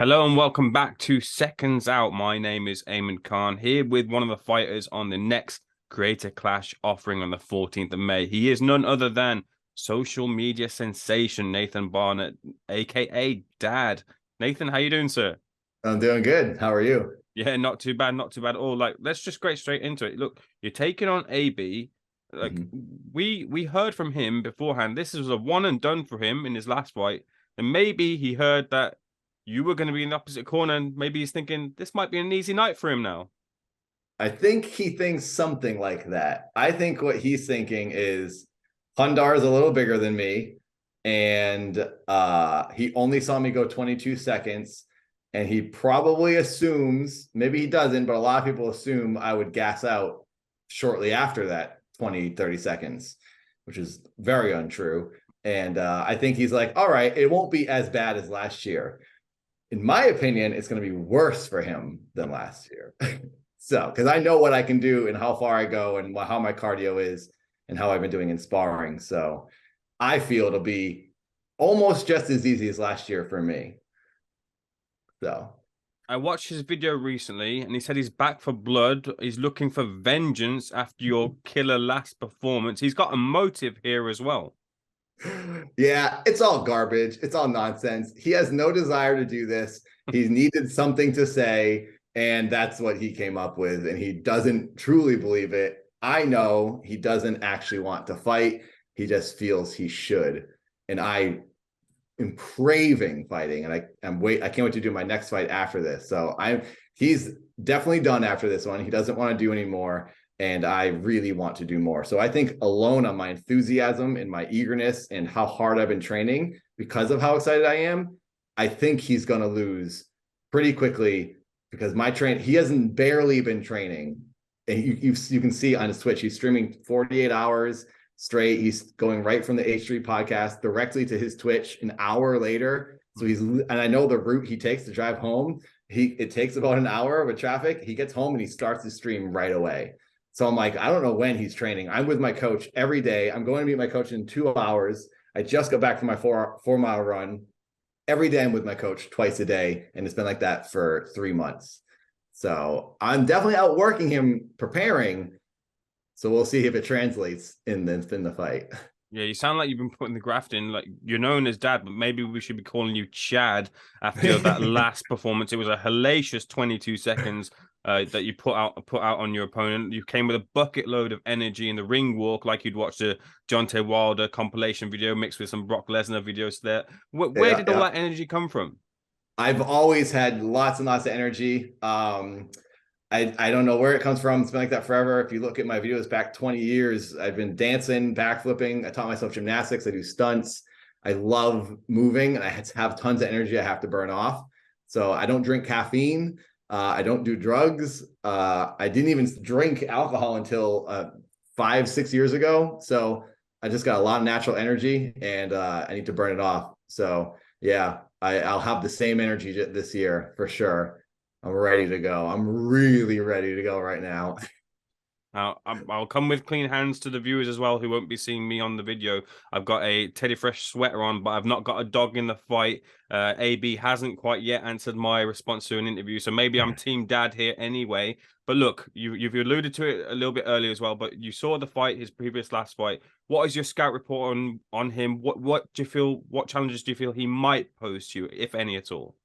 Hello and welcome back to Seconds Out. My name is Ayman Khan, here with one of the fighters on the next Creator Clash offering on the 14th of May. He is none other than social media sensation Nathan Barnatt, aka Dad. Nathan, how you doing, sir? I'm doing good. How are you? Yeah, not too bad, not too bad at all. Like, let's just get straight into it. Look, you're taking on AB. Like, Mhm. we heard from him beforehand. This was a one and done for him in his last fight, and maybe he heard that you were going to be in the opposite corner, and maybe he's thinking this might be an easy night for him now. I think he thinks something like that. I think what he's thinking is Hundar is a little bigger than me, and he only saw me go 22 seconds, and he probably assumes, maybe he doesn't, but a lot of people assume I would gas out shortly after that 20, 30 seconds, which is very untrue. And I think he's like, all right, it won't be as bad as last year. In my opinion, it's going to be worse for him than last year. So, because I know what I can do and how far I go and how my cardio is and how I've been doing in sparring. So I feel it'll be almost just as easy as last year for me. So I watched his video recently, and he said he's back for blood. He's looking for vengeance after your killer last performance. He's got a motive here as well. yeah, it's all garbage. It's all nonsense. He has no desire to do this. He needed something to say, and that's what he came up with. And he doesn't truly believe it. I know he doesn't actually want to fight. He just feels he should. And I am craving fighting, and I can't wait to do my next fight after this. So he's definitely done after this one. He doesn't want to do anymore, and I really want to do more. So I think alone on my enthusiasm and my eagerness and how hard I've been training because of how excited I am, I think he's going to lose pretty quickly because he hasn't barely been training. And you can see on his Twitch, he's streaming 48 hours straight. He's going right from the H3 podcast directly to his Twitch an hour later. So and I know the route he takes to drive home. It takes about an hour with traffic. He gets home and he starts the stream right away. So I'm like, I don't know when he's training. I'm with my coach every day. I'm going to meet my coach in 2 hours. I just got back from my 4 mile run. Every day I'm with my coach twice a day. And it's been like that for 3 months. So I'm definitely outworking him preparing. So we'll see if it translates in the fight. Yeah, you sound like you've been putting the graft in. Like, you're known as Dad, but maybe we should be calling you Chad after that last performance. It was a hellacious 22 seconds that you put out on your opponent. You came with a bucket load of energy in the ring walk, like you'd watched a Deontay Wilder compilation video mixed with some Brock Lesnar videos there. Where Yeah, did all yeah. that energy come from? I've always had lots and lots of energy. I don't know where it comes from. It's been like that forever. If you look at my videos back 20 years, I've been dancing, backflipping. I taught myself gymnastics. I do stunts. I love moving, and I have tons of energy I have to burn off. So I don't drink caffeine. I don't do drugs. I didn't even drink alcohol until 5, 6 years ago. So I just got a lot of natural energy, and I need to burn it off. So yeah, I'll have the same energy this year for sure. I'm ready to go. I'm really ready to go right now. I'll come with clean hands to the viewers as well who won't be seeing me on the video. I've got a Teddy Fresh sweater on, but I've not got a dog in the fight. AB hasn't quite yet answered my response to an interview, so maybe I'm Team Dad here anyway. But look, you've alluded to it a little bit earlier as well, but you saw the fight, his previous last fight. What is your scout report on him? What do you feel? What challenges do you feel he might pose to you, if any at all?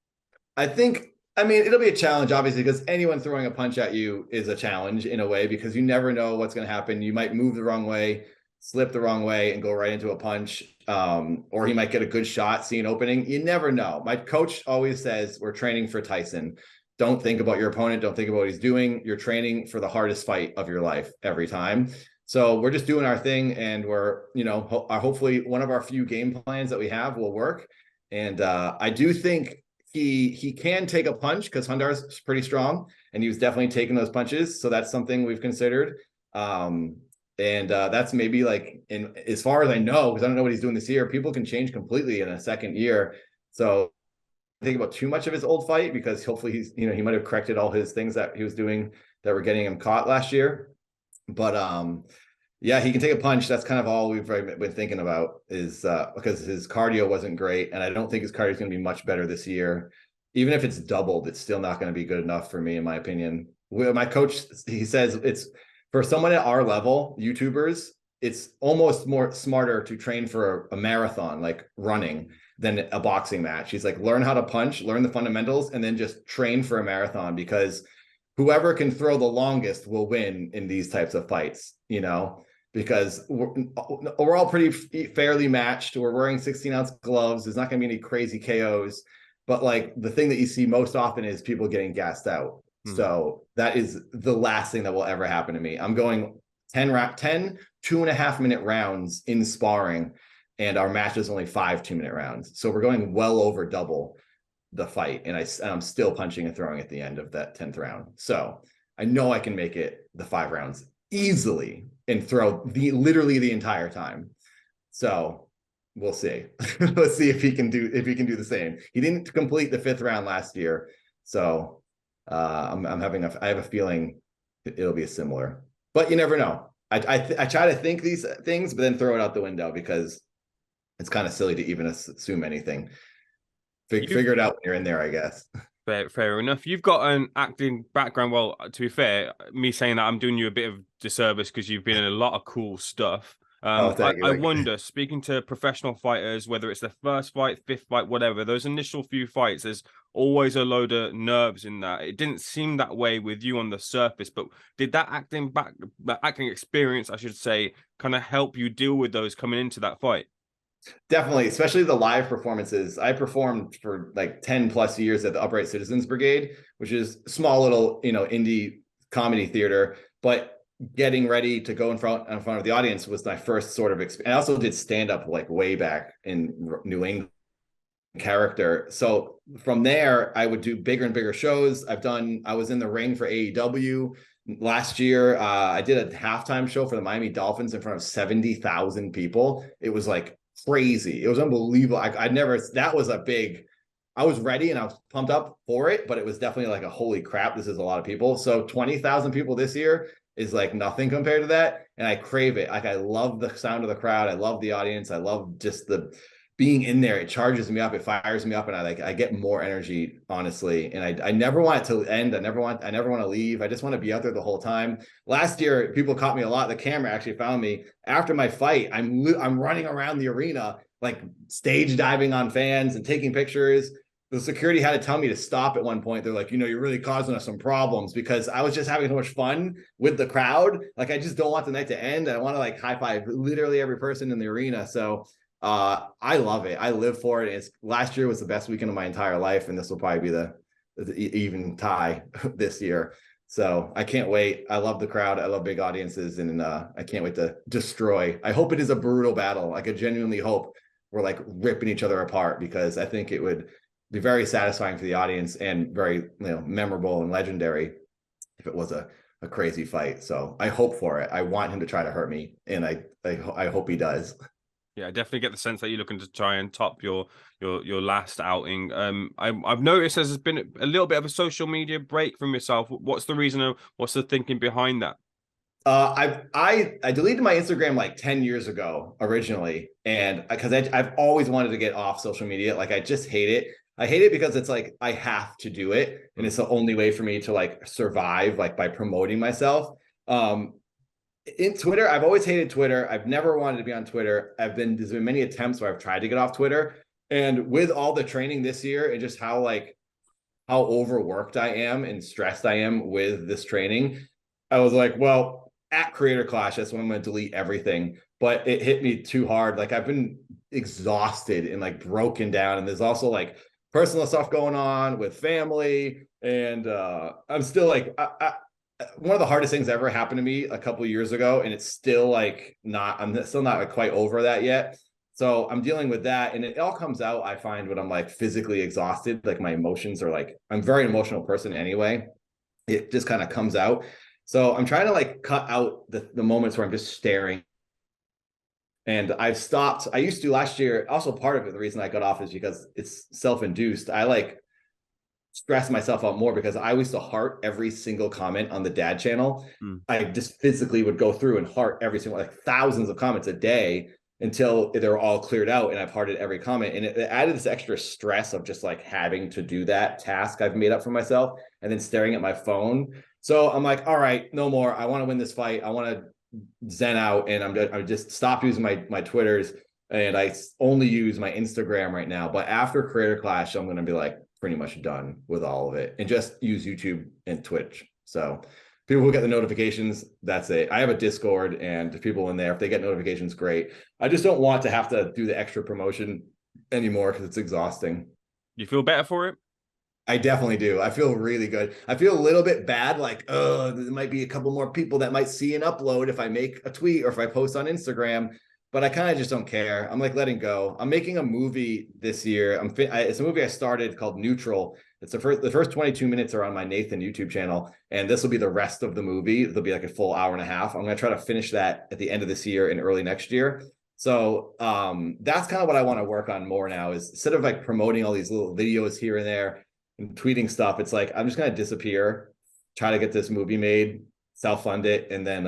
I mean, it'll be a challenge, obviously, because anyone throwing a punch at you is a challenge in a way, because you never know what's going to happen. You might move the wrong way, slip the wrong way, and go right into a punch. Or he might get a good shot, see an opening. You never know. My coach always says, we're training for Tyson. Don't think about your opponent. Don't think about what he's doing. You're training for the hardest fight of your life every time. So we're just doing our thing, and we're, hopefully one of our few game plans that we have will work. And I do think he can take a punch because Hundar's pretty strong, and he was definitely taking those punches. So that's something we've considered. And that's maybe like, as far as I know, because I don't know what he's doing this year, people can change completely in a second year. So I think about too much of his old fight, because hopefully he might have corrected all his things that he was doing that were getting him caught last year. But yeah, he can take a punch. That's kind of all we've been thinking about, is because his cardio wasn't great, and I don't think his cardio is going to be much better this year. even if it's doubled, it's still not going to be good enough for me, in my opinion. My coach, he says it's for someone at our level, YouTubers, it's almost more smarter to train for a marathon, like running, than a boxing match. He's like, learn how to punch, learn the fundamentals, and then just train for a marathon, because whoever can throw the longest will win in these types of fights, you know, because we're all pretty fairly matched. We're wearing 16-ounce gloves. There's not going to be any crazy KOs. But like the thing that you see most often is people getting gassed out. So that is the last thing that will ever happen to me. I'm going 10 2.5-minute rounds in sparring, and our match is only 5 2-minute rounds. So we're going well over double the fight, and I'm still punching and throwing at the end of that 10th round. So I know I can make it the 5 rounds easily and throw literally the entire time. So we'll see. Let's see if he can do the same. He didn't complete the 5th round last year, so I have a feeling it'll be similar. But you never know. I try to think these things, but then throw it out the window because it's kind of silly to even assume anything. Figure it out when you're in there, I guess. Fair enough. You've got an acting background. Well, to be fair, me saying that, I'm doing you a bit of disservice because you've been in a lot of cool stuff. Thank you. I wonder, speaking to professional fighters, whether it's their first fight, 5th fight, whatever, those initial few fights, there's always a load of nerves in that. It didn't seem that way with you on the surface, but did that acting experience, I should say, kind of help you deal with those coming into that fight? Definitely, especially the live performances. I performed for like 10 plus years at the Upright Citizens Brigade, which is small little, indie comedy theater, but getting ready to go in front of the audience was my first sort of experience. I also did stand up like way back in New England character. So from there, I would do bigger and bigger shows. I was in the ring for AEW last year. I did a halftime show for the Miami Dolphins in front of 70,000 people. It was like crazy. It was unbelievable. I was ready and I was pumped up for it, but it was definitely like a holy crap, this is a lot of people. So 20,000 people this year is like nothing compared to that. And I crave it. Like I love the sound of the crowd. I love the audience. I love just the being in there. It charges me up. It fires me up. And I get more energy, honestly. And I never want it to end. I never want to leave. I just want to be out there the whole time. Last year, people caught me a lot. The camera actually found me after my fight. I'm running around the arena, like stage diving on fans and taking pictures. The security had to tell me to stop at one point. They're like, you're really causing us some problems, because I was just having so much fun with the crowd. Like, I just don't want the night to end. I want to like high five literally every person in the arena. So I love it. I live for it. Last year was the best weekend of my entire life, and this will probably be the even tie this year. So I can't wait. I love the crowd. I love big audiences, and I can't wait to destroy. I hope it is a brutal battle. Like, I genuinely hope we're like ripping each other apart, because I think it would be very satisfying for the audience and very memorable and legendary if it was a crazy fight. So I hope for it. I want him to try to hurt me, and I hope he does. Yeah, I definitely get the sense that you're looking to try and top your last outing. I've noticed there's been a little bit of a social media break from yourself. What's the reason? What's the thinking behind that? I deleted my Instagram like 10 years ago originally, and because I've always wanted to get off social media. Like, I just hate it. I hate it because it's like I have to do it, and it's the only way for me to like survive, like by promoting myself. In Twitter, I've always hated Twitter. I've never wanted to be on Twitter. There's been many attempts where I've tried to get off Twitter, and with all the training this year and just how overworked I am and stressed I am with this training, I was like, well, at Creator Clash, that's when I'm going to delete everything. But it hit me too hard. Like, I've been exhausted and like broken down, and there's also like personal stuff going on with family, and I'm still like one of the hardest things ever happened to me a couple of years ago, and it's still like I'm still not like quite over that yet. So I'm dealing with that, and it all comes out, I find, when I'm like physically exhausted. Like, my emotions are like, I'm a very emotional person anyway. It just kind of comes out. So I'm trying to like cut out the moments where I'm just staring. And I've stopped. I used to last year. Also, part of it, the reason I got off is because it's self-induced. I like stress myself out more because I used to heart every single comment on the dad channel. I just physically would go through and heart every single, like thousands of comments a day. until they're all cleared out and I've hearted every comment. And it added this extra stress of just like having to do that task I've made up for myself and then staring at my phone. So I'm like, all right, no more. I want to win this fight. I want to zen out, and I'm just stop using my Twitters, and I only use my Instagram right now. But after Creator Clash, I'm going to be like pretty much done with all of it and just use YouTube and Twitch. So people who get the notifications, that's it. I have a Discord, and people in there, if they get notifications, great. I just don't want to have to do the extra promotion anymore because it's exhausting. You feel better for it? I definitely do. I feel really good. I feel a little bit bad, like, oh, there might be a couple more people that might see an upload if I make a tweet or if I post on Instagram, but I kind of just don't care. I'm like letting go. I'm making a movie this year. It's a movie I started called Neutral. It's the first 22 minutes are on my Nathan YouTube channel, and this will be the rest of the movie. It'll be like a full hour and a half. I'm going to try to finish that at the end of this year and early next year. So that's kind of what I want to work on more now, is instead of like promoting all these little videos here and there and tweeting stuff, it's like I'm just going to disappear, try to get this movie made, self-fund it, and then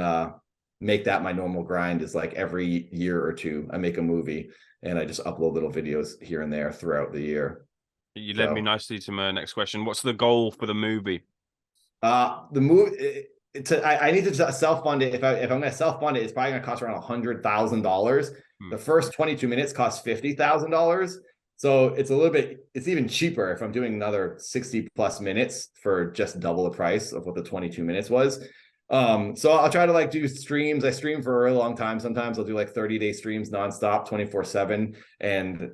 make that my normal grind. Is like every year or two I make a movie and I just upload little videos here and there throughout the year. You led me nicely to my next question. What's the goal for the movie? The movie, I need to self-fund it. If I'm going to self-fund it, it's probably going to cost around $100,000. The first 22 minutes cost $50,000. So it's a little bit, it's even cheaper if I'm doing another 60 plus minutes for just double the price of what the 22 minutes was. So I'll try to like do streams. I stream for a really long time. Sometimes I'll do like 30-day streams nonstop, 24/7. And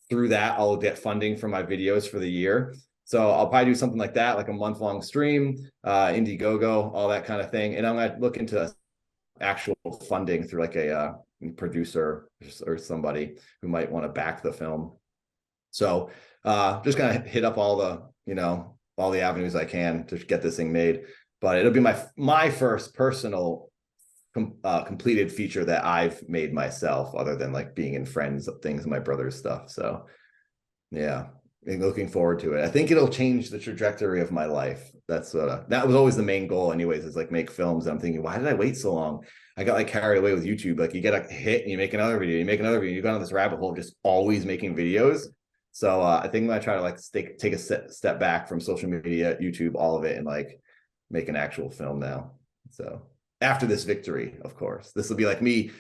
through that, I'll get funding for my videos for the year. So I'll probably do something like that, like a month-long stream, Indiegogo, all that kind of thing. And I'm going to look into actual funding through like a producer or somebody who might want to back the film. So just gonna hit up all the avenues I can to get this thing made. But it'll be my first personal completed feature that I've made myself, other than like being in Friends things and my brother's stuff. So yeah, looking forward to it. I think it'll change the trajectory of my life. That was always the main goal anyways, is like make films. I'm thinking, why did I wait so long? I got like carried away with YouTube. Like you get a hit and you make another video, you go on this rabbit hole, just always making videos. So I think I'm gonna try to like take a step back from social media, YouTube, all of it, and like make an actual film now. So after this victory, of course, this will be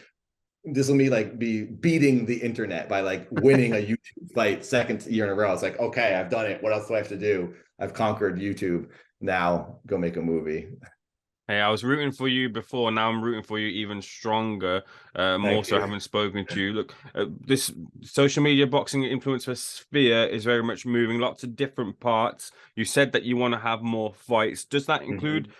be beating the internet by like winning a YouTube fight second year in a row. It's like, okay, I've done it. What else do I have to do? I've conquered YouTube. Now go make a movie. Hey, I was rooting for you before. Now I'm rooting for you even stronger. More so, having spoken to you. Look, this social media boxing influencer sphere is very much moving lots of different parts. You said that you want to have more fights. Does that include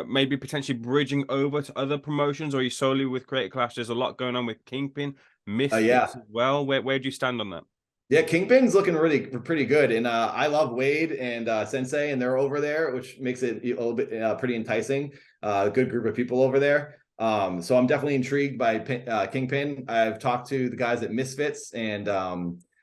maybe potentially bridging over to other promotions, or are you solely with Creator Clash? There's a lot going on with Kingpin, Misfits as well. Where do you stand on that? Yeah, Kingpin's looking really pretty good, and I love Wade and Sensei, and they're over there, which makes it a little bit pretty enticing. A good group of people over there. So I'm definitely intrigued by Kingpin. I've talked to the guys at Misfits, and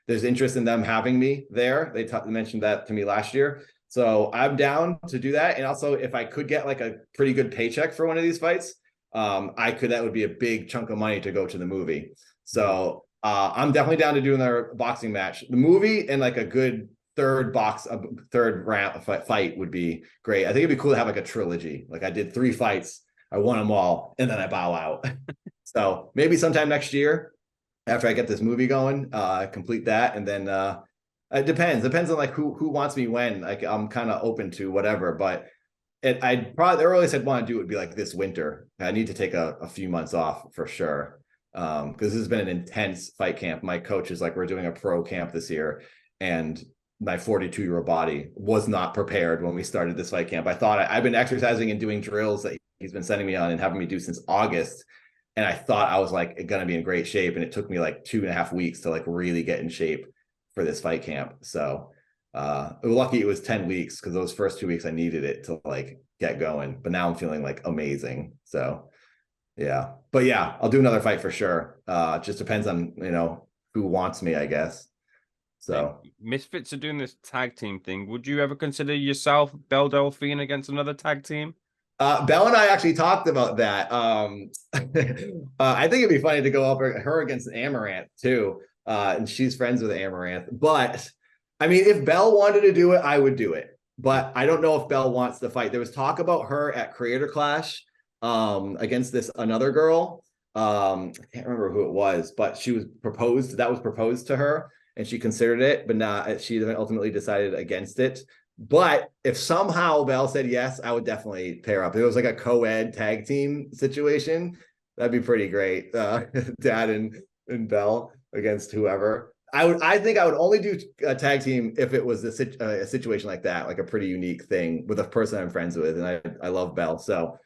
there's interest in them having me there. They mentioned that to me last year, so I'm down to do that. And also, if I could get like a pretty good paycheck for one of these fights, that would be a big chunk of money to go to the movie. So I'm definitely down to do another boxing match. The movie and like a good third round fight would be great. I think it'd be cool to have like a trilogy. Like I did 3 fights, I won them all, and then I bow out. So maybe sometime next year, after I get this movie going, complete that, and then it depends on like who wants me when. Like I'm kind of open to whatever, but I'd probably the earliest I'd want to do would be like this winter. I need to take a few months off for sure. Because this has been an intense fight camp. My coach is like, we're doing a pro camp this year, and my 42-year-old body was not prepared when we started this fight camp. I've been exercising and doing drills that he's been sending me on and having me do since August, and I thought I was like gonna be in great shape, and it took me like 2.5 weeks to like really get in shape for this fight camp. So lucky it was 10 weeks, because those first 2 weeks I needed it to like get going, but now I'm feeling like amazing. So yeah, but yeah, I'll do another fight for sure. It just depends on who wants me, I guess. So Misfits are doing this tag team thing. Would you ever consider yourself Belle Delphine against another tag team? Belle and I actually talked about that. I think it'd be funny to go up her against Amaranth too. And she's friends with Amaranth. But I mean, if Belle wanted to do it, I would do it. But I don't know if Belle wants to fight. There was talk about her at Creator Clash against this another girl. I can't remember who it was, but she was proposed. That was proposed to her, and she considered it, but not. She ultimately decided against it. But if somehow Belle said yes, I would definitely pair up. If it was like a co-ed tag team situation, that'd be pretty great. Dad and Belle against whoever. I think I would only do a tag team if it was a situation like that, like a pretty unique thing with a person I'm friends with, and I love Belle. So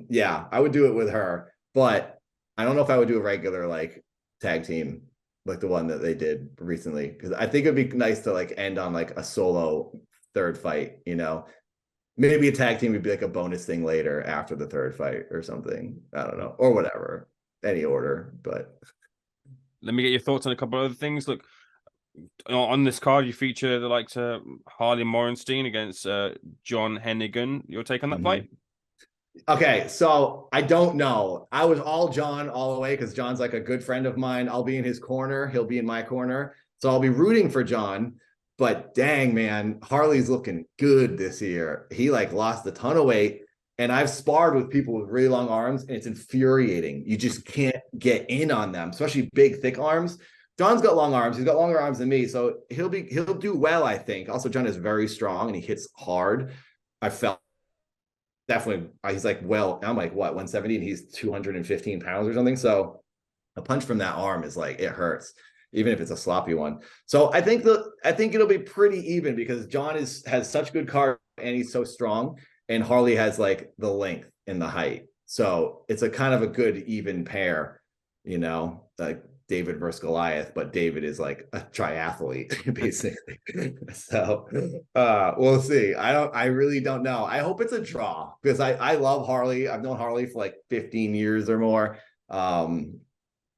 yeah, I would do it with her. But I don't know if I would do a regular like tag team like the one that they did recently, because I think it'd be nice to like end on like a solo third fight, you know. Maybe a tag team would be like a bonus thing later after the third fight or something. I don't know, or whatever, any order. But Let me get your thoughts on a couple of other things. Look, on this card, you feature the likes of Harley Morenstein against John Hennigan. Your take on that fight? Okay, so I don't know. I was all John all the way because John's like a good friend of mine. I'll be in his corner. He'll be in my corner. So I'll be rooting for John. But dang, man, Harley's looking good this year. He like lost a ton of weight. And I've sparred with people with really long arms, and it's infuriating. You just can't get in on them, especially big, thick arms. John's got long arms. He's got longer arms than me. So he'll do well, I think. Also, John is very strong and he hits hard. I felt definitely he's like, well, I'm like, what, 170, and he's 215 pounds or something. So a punch from that arm is like, it hurts, even if it's a sloppy one. So I think it'll be pretty even because John has such good cardio and he's so strong, and Harley has like the length and the height. So it's a kind of a good even pair, you know, like David versus Goliath, but David is like a triathlete basically. So we'll see. I really don't know. I hope it's a draw because I love Harley. I've known Harley for like 15 years or more.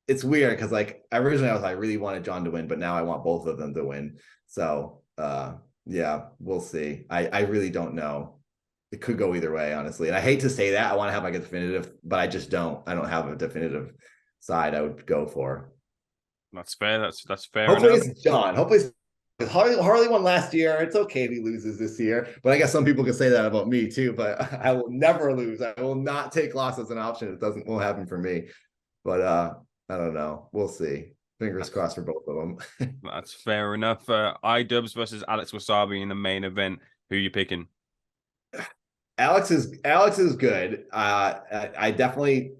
It's weird because like originally I really wanted John to win, but now I want both of them to win. So yeah, we'll see. I really don't know. It could go either way, honestly. And I hate to say that. I want to have like a definitive, but I just don't. I don't have a definitive side I would go for. That's fair. That's fair. Hopefully enough. it's John. Hopefully it's Harley won last year. It's okay if he loses this year. But I guess some people can say that about me too. But I will never lose. I will not take loss as an option. It won't happen for me. But I don't know. We'll see. Fingers crossed for both of them. That's fair enough. iDubbbz versus Alex Wasabi in the main event. Who are you picking? Alex is good. I definitely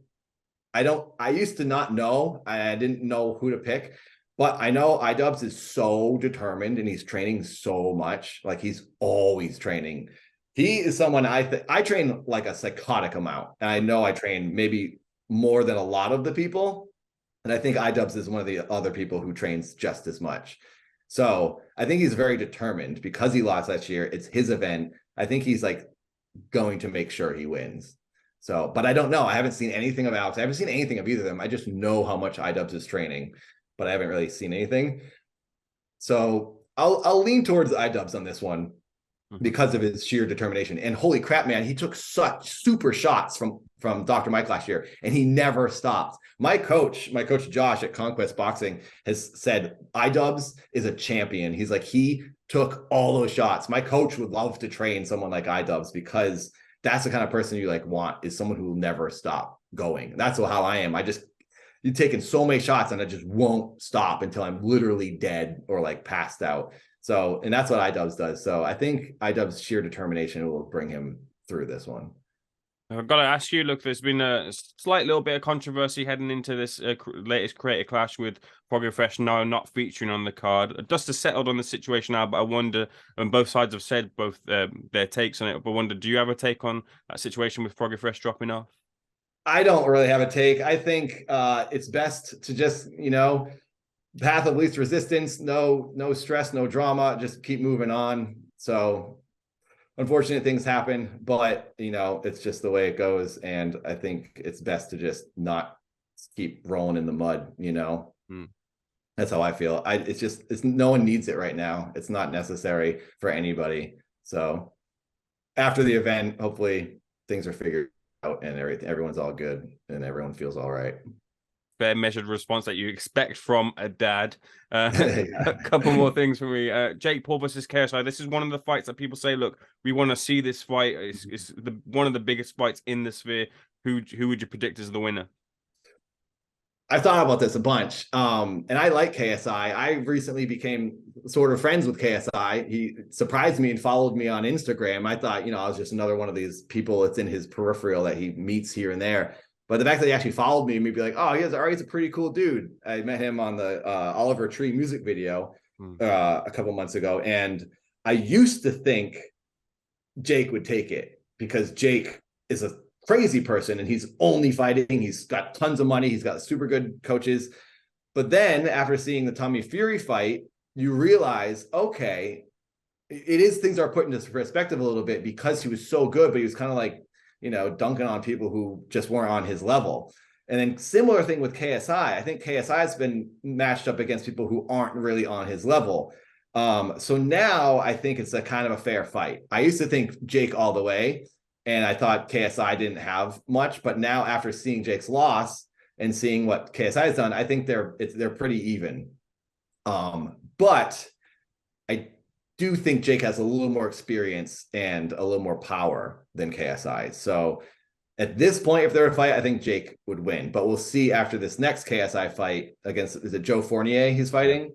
I used to not know. I didn't know who to pick, but I know iDubbbz is so determined and he's training so much. Like he's always training. He is someone I train like a psychotic amount. And I know I train maybe more than a lot of the people. And I think iDubbbz is one of the other people who trains just as much. So I think he's very determined because he lost last year. It's his event. I think he's like going to make sure he wins. So, but I don't know. I haven't seen anything of Alex. I haven't seen anything of either of them. I just know how much iDubbbz is training, but I haven't really seen anything. So I'll lean towards iDubbbz on this one because of his sheer determination. And holy crap, man, he took such super shots from Dr. Mike last year, and he never stopped. My coach Josh at Conquest Boxing has said iDubbbz is a champion. He's like, he took all those shots. My coach would love to train someone like iDubbbz because that's the kind of person you like want, is someone who will never stop going. That's how I am. You've taken so many shots and I just won't stop until I'm literally dead or like passed out. So, and that's what iDubbbz does. So I think iDubbbz's sheer determination will bring him through this one. I've got to ask you, look, there's been a slight little bit of controversy heading into this latest Creator Clash with Progress now not featuring on the card. Dust has settled on the situation now, but I wonder, and both sides have said both their takes on it, but I wonder, do you have a take on that situation with Progress dropping off? I don't really have a take. I think it's best to just, path of least resistance, no stress, no drama, just keep moving on. So unfortunate things happen, but it's just the way it goes. And I think it's best to just not keep rolling in the mud, That's how I feel. It's no one needs it right now. It's not necessary for anybody. So after the event, hopefully things are figured out and everyone's all good and everyone feels all right. Fair measured response that you expect from a dad. Yeah. A couple more things for me. Jake Paul versus KSI. This is one of the fights that people say, look, we want to see this fight. It's one of the biggest fights in the sphere. Who would you predict as the winner? I've thought about this a bunch. And I like KSI. I recently became sort of friends with KSI. He surprised me and followed me on Instagram. I thought, I was just another one of these people that's in his peripheral that he meets here and there. But the fact that he actually followed me and me be like, oh, he's a pretty cool dude. I met him on the Oliver Tree music video a couple months ago. And I used to think Jake would take it because Jake is a crazy person and he's only fighting. He's got tons of money. He's got super good coaches. But then after seeing the Tommy Fury fight, you realize, okay, things are put into perspective a little bit because he was so good, but he was kind of like, dunking on people who just weren't on his level. And then similar thing with KSI. I think KSI has been matched up against people who aren't really on his level. So now I think it's a kind of a fair fight. I used to think Jake all the way, and I thought KSI didn't have much, but now after seeing Jake's loss and seeing what KSI has done, I think they're pretty even. But I do think Jake has a little more experience and a little more power than KSI. So at this point, if they're a fight, I think Jake would win. But we'll see after this next KSI fight against, is it Joe Fournier he's fighting?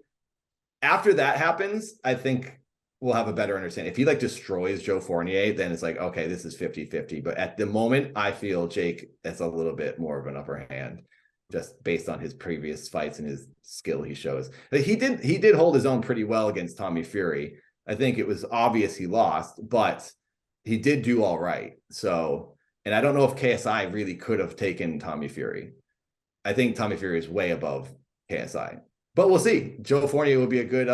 After that happens, I think we'll have a better understanding. If he destroys Joe Fournier, then it's like, okay, this is 50-50. But at the moment, I feel Jake has a little bit more of an upper hand just based on his previous fights and his skill he shows. He did hold his own pretty well against Tommy Fury. I think it was obvious he lost, but he did do all right. So, and I don't know if KSI really could have taken Tommy Fury. I think Tommy Fury is way above KSI, but we'll see. Joe Fournier would be a good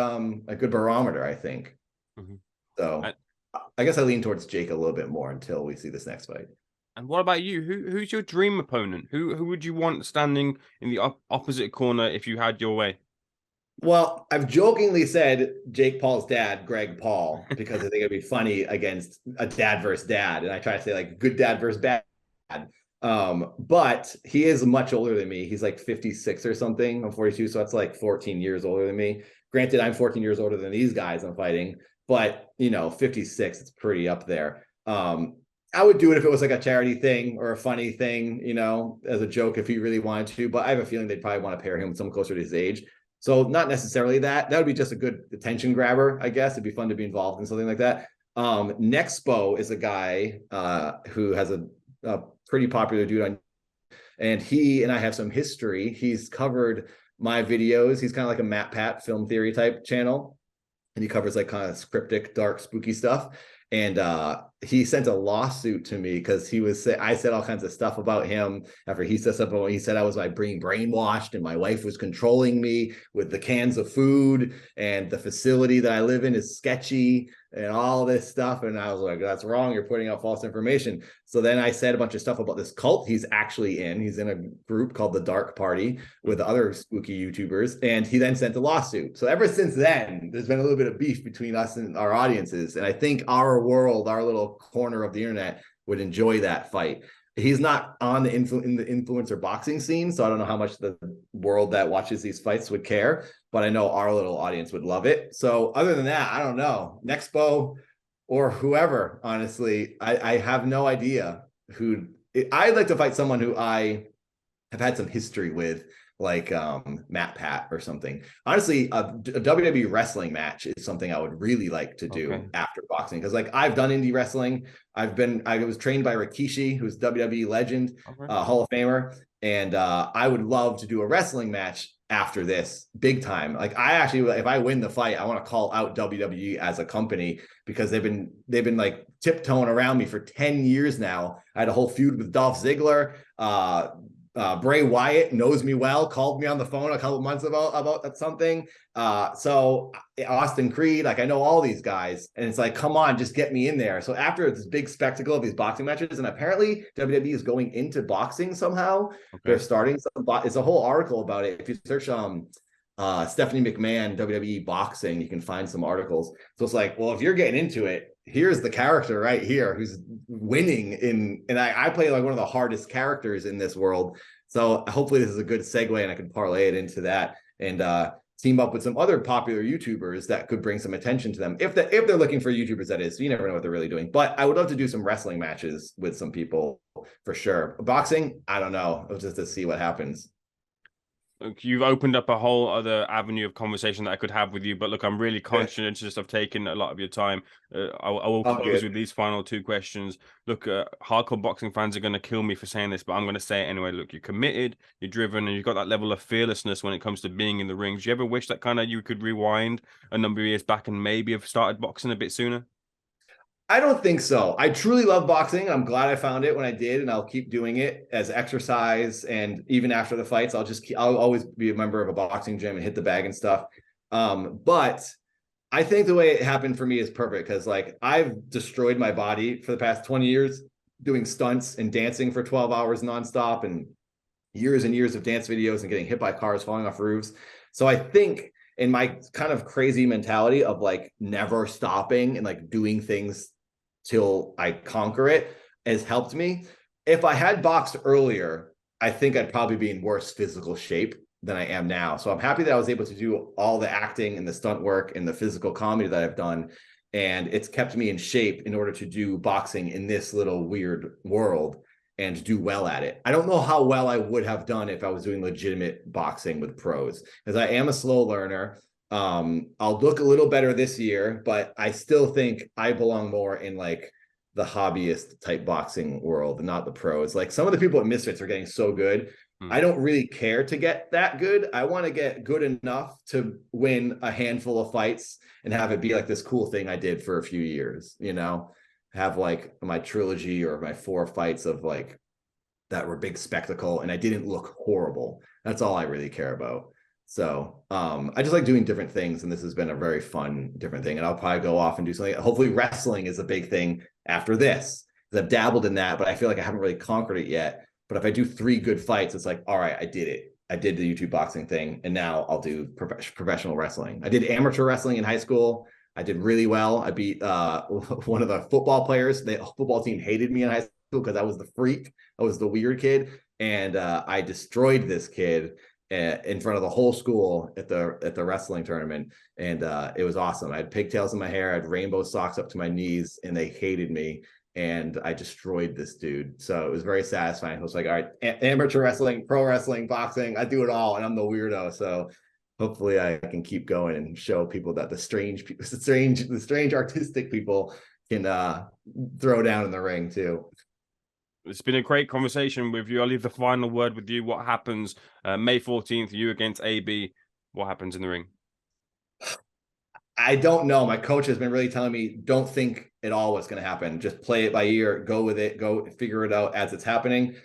barometer, I think. Mm-hmm. So I guess I lean towards Jake a little bit more until we see this next fight. And what about you? Who's your dream opponent? Who would you want standing in the opposite corner if you had your way? Well, I've jokingly said Jake Paul's dad, Greg Paul, because I think it'd be funny against a dad versus dad. And I try to say good dad versus bad. But he is much older than me. He's 56 or something. I'm 42. So that's 14 years older than me. Granted, I'm 14 years older than these guys I'm fighting, but 56, it's pretty up there. I would do it if it was a charity thing or a funny thing, as a joke if he really wanted to, but I have a feeling they'd probably want to pair him with someone closer to his age. So not necessarily that. That would be just a good attention grabber, I guess. It'd be fun to be involved in something like that. Nexpo is a guy who has a pretty popular dude on, and he and I have some history. He's covered my videos. He's kind of like a Matt Pat film theory type channel, and he covers kind of cryptic, dark, spooky stuff. And he sent a lawsuit to me because I said all kinds of stuff about him after he said stuff about, he said I was being brainwashed and my wife was controlling me with the cans of food and the facility that I live in is sketchy and all this stuff. And I was like, that's wrong. You're putting out false information. So then I said a bunch of stuff about this cult he's actually in. He's in a group called the Dark Party with other spooky YouTubers. And he then sent a lawsuit. So ever since then, there's been a little bit of beef between us and our audiences. And I think our world, our little corner of the internet would enjoy that fight. He's not on in the influencer boxing scene, so I don't know how much the world that watches these fights would care, but I know our little audience would love it. So other than that, I don't know. Nexpo or whoever, honestly, I have no idea who. I'd like to fight someone who I have had some history with, like Matt Pat or something. Honestly, a WWE wrestling match is something I would really like to do after boxing, because I've done indie wrestling. I was trained by Rikishi, who's WWE legend, Hall of Famer, and I would love to do a wrestling match after this, big time. I actually, if I win the fight, I want to call out WWE as a company, because they've been tiptoeing around me for 10 years now. I had a whole feud with Dolph Ziggler. Bray Wyatt knows me well, called me on the phone a couple months about something. So Austin Creed, I know all these guys, and it's come on, just get me in there. So after this big spectacle of these boxing matches, and apparently WWE is going into boxing somehow. They're starting it's a whole article about it. If you search Stephanie McMahon WWE boxing, you can find some articles. So it's well, if you're getting into it, here's the character right here who's winning and I play like one of the hardest characters in this world. So hopefully this is a good segue and I can parlay it into that and team up with some other popular YouTubers that could bring some attention to them. If they're looking for YouTubers, that is, you never know what they're really doing. But I would love to do some wrestling matches with some people for sure. Boxing, I don't know. Just to see what happens. Look, you've opened up a whole other avenue of conversation that I could have with you, but look, I'm really conscious of taking a lot of your time. I will close with these final two questions. Look, hardcore boxing fans are going to kill me for saying this, but I'm going to say it anyway. Look, you're committed, you're driven, and you've got that level of fearlessness when it comes to being in the ring. Do you ever wish that kind of you could rewind a number of years back and maybe have started boxing a bit sooner? I don't think so. I truly love boxing. I'm glad I found it when I did, and I'll keep doing it as exercise. And even after the fights, I'll always be a member of a boxing gym and hit the bag and stuff. But I think the way it happened for me is perfect because like I've destroyed my body for the past 20 years doing stunts and dancing for 12 hours nonstop and years of dance videos and getting hit by cars, falling off roofs. So I think in my kind of crazy mentality of like never stopping and like doing things till I conquer it has helped me. If I had boxed earlier, I think I'd probably be in worse physical shape than I am now. So I'm happy that I was able to do all the acting and the stunt work and the physical comedy that I've done. And it's kept me in shape in order to do boxing in this little weird world and do well at it. I don't know how well I would have done if I was doing legitimate boxing with pros, because I am a slow learner. I'll look a little better this year, but I still think I belong more in like the hobbyist type boxing world, not the pros. Like some of the people at Misfits are getting so good. I don't really care to get that good. I want to get good enough to win a handful of fights and have it be like this cool thing I did for a few years, you know, have like my trilogy or my 4 fights of like that were big spectacle and I didn't look horrible. That's all I really care about. So I just like doing different things, and this has been a very fun different thing, and I'll probably go off and do something. Hopefully wrestling is a big thing after this, because I've dabbled in that, but I feel like I haven't really conquered it yet. But if I do 3 good fights, it's like, all right, I did it. I did the YouTube boxing thing, and now I'll do professional wrestling. I did amateur wrestling in high school. I did really well. I beat one of the football players. The football team hated me in high school because I was the freak. I was the weird kid, and I destroyed this kid in front of the whole school at the wrestling tournament, and it was awesome. I had pigtails in my hair, I had rainbow socks up to my knees, and they hated me, and I destroyed this dude. So it was very satisfying. I was like, all right, amateur wrestling, pro wrestling, boxing, I do it all, and I'm the weirdo. So hopefully I can keep going and show people that the strange artistic people can throw down in the ring too. It's been a great conversation with you. I'll leave the final word with you. What happens May 14th, you against AB? What happens in the ring? I don't know. My coach has been really telling me, don't think at all what's going to happen. Just play it by ear, go with it, go figure it out as it's happening.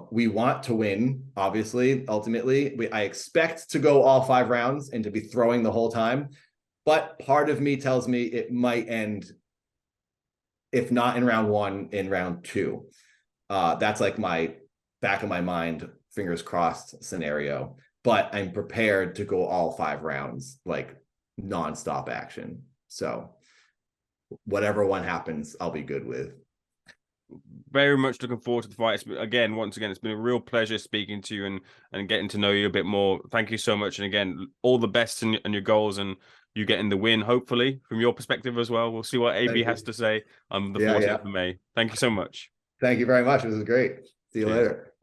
We want to win, obviously, ultimately. I expect to go all 5 rounds and to be throwing the whole time. But part of me tells me it might end, if not in round 1, in round 2. That's like my back of my mind, fingers crossed scenario, but I'm prepared to go all 5 rounds, like nonstop action. So whatever one happens, I'll be good with. Very much looking forward to the fight. Once again, it's been a real pleasure speaking to you and getting to know you a bit more. Thank you so much. And again, all the best in your goals and you getting the win, hopefully, from your perspective as well. We'll see what AB has to say on the 14th of May. Thank you so much. Thank you very much. This was great. See you later.